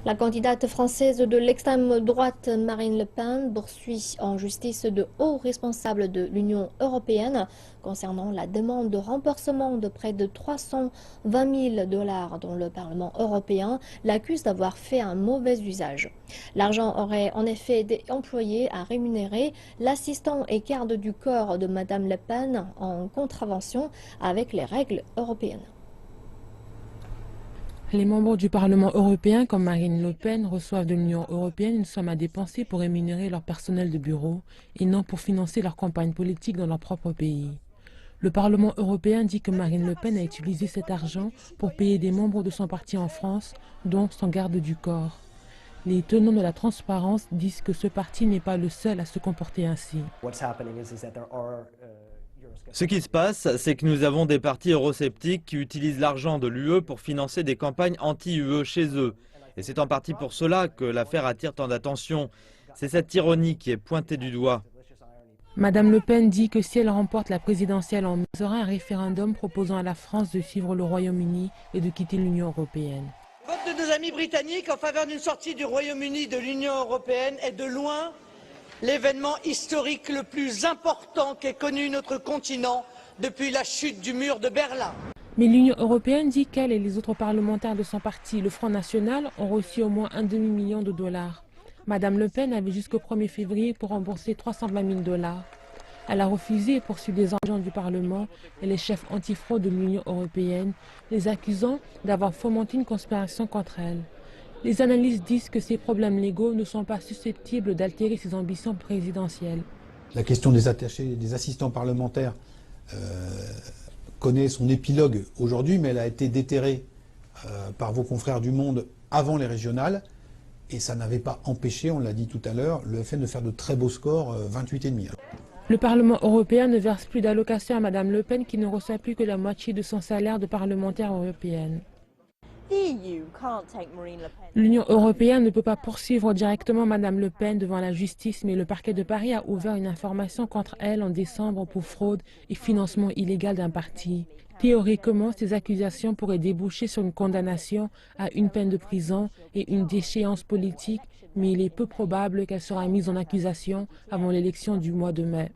La candidate française de l'extrême droite Marine Le Pen poursuit en justice de hauts responsables de l'Union européenne concernant la demande de remboursement de près de 320 000 dollars dont le Parlement européen l'accuse d'avoir fait un mauvais usage. L'argent aurait en effet été employé à rémunérer l'assistant et garde du corps de Madame Le Pen en contravention avec les règles européennes. Les membres du Parlement européen, comme Marine Le Pen, reçoivent de l'Union européenne une somme à dépenser pour rémunérer leur personnel de bureau et non pour financer leur campagne politique dans leur propre pays. Le Parlement européen dit que Marine Le Pen a utilisé cet argent pour payer des membres de son parti en France, dont son garde du corps. Les tenants de la transparence disent que ce parti n'est pas le seul à se comporter ainsi. Ce qui se passe, c'est que nous avons des partis eurosceptiques qui utilisent l'argent de l'UE pour financer des campagnes anti-UE chez eux. Et c'est en partie pour cela que l'affaire attire tant d'attention. C'est cette ironie qui est pointée du doigt. Madame Le Pen dit que si elle remporte la présidentielle, on aura un référendum proposant à la France de suivre le Royaume-Uni et de quitter l'Union européenne. Le vote de nos amis britanniques en faveur d'une sortie du Royaume-Uni de l'Union européenne est de loin l'événement historique le plus important qu'ait connu notre continent depuis la chute du mur de Berlin. Mais l'Union européenne dit qu'elle et les autres parlementaires de son parti, le Front National, ont reçu au moins un demi-million de dollars. Madame Le Pen avait jusqu'au 1er février pour rembourser 320 000 dollars. Elle a refusé et poursuit des agents du Parlement et les chefs antifraude de l'Union européenne, les accusant d'avoir fomenté une conspiration contre elle. Les analystes disent que ces problèmes légaux ne sont pas susceptibles d'altérer ses ambitions présidentielles. La question des attachés, des assistants parlementaires connaît son épilogue aujourd'hui, mais elle a été déterrée par vos confrères du Monde avant les régionales, et ça n'avait pas empêché, on l'a dit tout à l'heure, le FN de faire de très beaux scores, 28,5. Le Parlement européen ne verse plus d'allocations à Madame Le Pen qui ne reçoit plus que la moitié de son salaire de parlementaire européenne. L'Union européenne ne peut pas poursuivre directement Madame Le Pen devant la justice, mais le parquet de Paris a ouvert une information contre elle en décembre pour fraude et financement illégal d'un parti. Théoriquement, ces accusations pourraient déboucher sur une condamnation à une peine de prison et une déchéance politique, mais il est peu probable qu'elle sera mise en accusation avant l'élection du mois de mai.